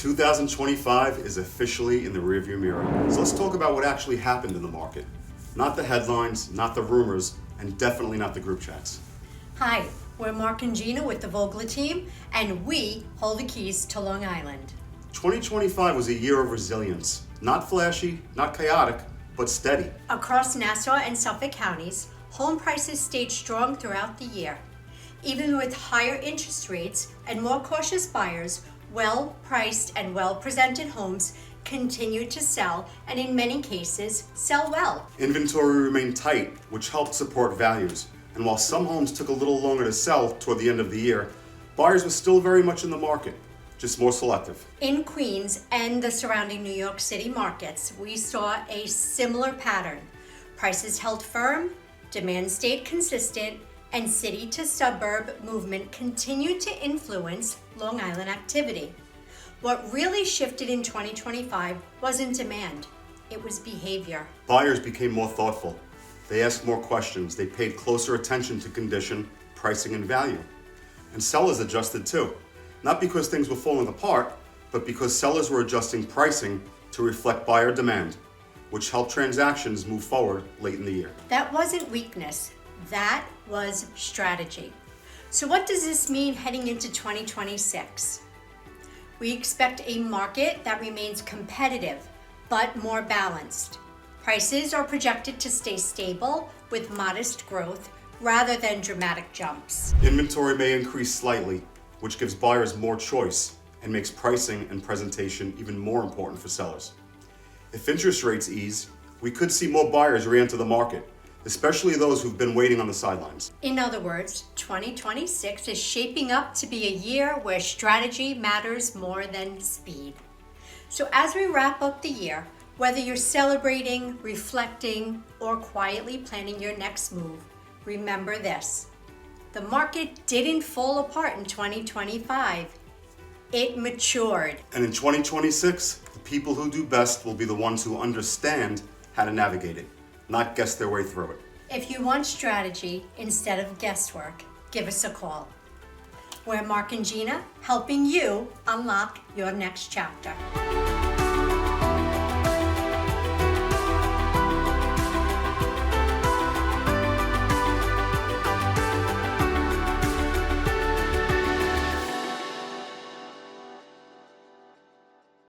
2025 is officially in the rearview mirror. So let's talk about what actually happened in the market. Not the headlines, not the rumors, and definitely not the group chats. Hi, we're Mark and Gina with the Vogler team, and we hold the keys to Long Island. 2025 was a year of resilience. Not flashy, not chaotic, but steady. Across Nassau and Suffolk counties, home prices stayed strong throughout the year. Even with higher interest rates and more cautious buyers, well-priced and well-presented homes continued to sell, and in many cases, sell well. Inventory remained tight, which helped support values. And while some homes took a little longer to sell toward the end of the year, buyers were still very much in the market, just more selective. In Queens and the surrounding New York City markets, we saw a similar pattern. Prices held firm, demand stayed consistent, and city to suburb movement continued to influence Long Island activity. What really shifted in 2025 wasn't demand, it was behavior. Buyers became more thoughtful. They asked more questions. They paid closer attention to condition, pricing, and value. And sellers adjusted too. Not because things were falling apart, but because sellers were adjusting pricing to reflect buyer demand, which helped transactions move forward late in the year. That wasn't weakness, that was strategy. So what does this mean heading into 2026? We expect a market that remains competitive, but more balanced. Prices are projected to stay stable with modest growth rather than dramatic jumps. Inventory may increase slightly, which gives buyers more choice and makes pricing and presentation even more important for sellers. If interest rates ease, we could see more buyers re-enter the market, especially those who've been waiting on the sidelines. In other words, 2026 is shaping up to be a year where strategy matters more than speed. So as we wrap up the year, whether you're celebrating, reflecting, or quietly planning your next move, remember this: the market didn't fall apart in 2025. It matured. And in 2026, the people who do best will be the ones who understand how to navigate it, not guess their way through it. If you want strategy instead of guesswork, give us a call. We're Mark and Gina, helping you unlock your next chapter.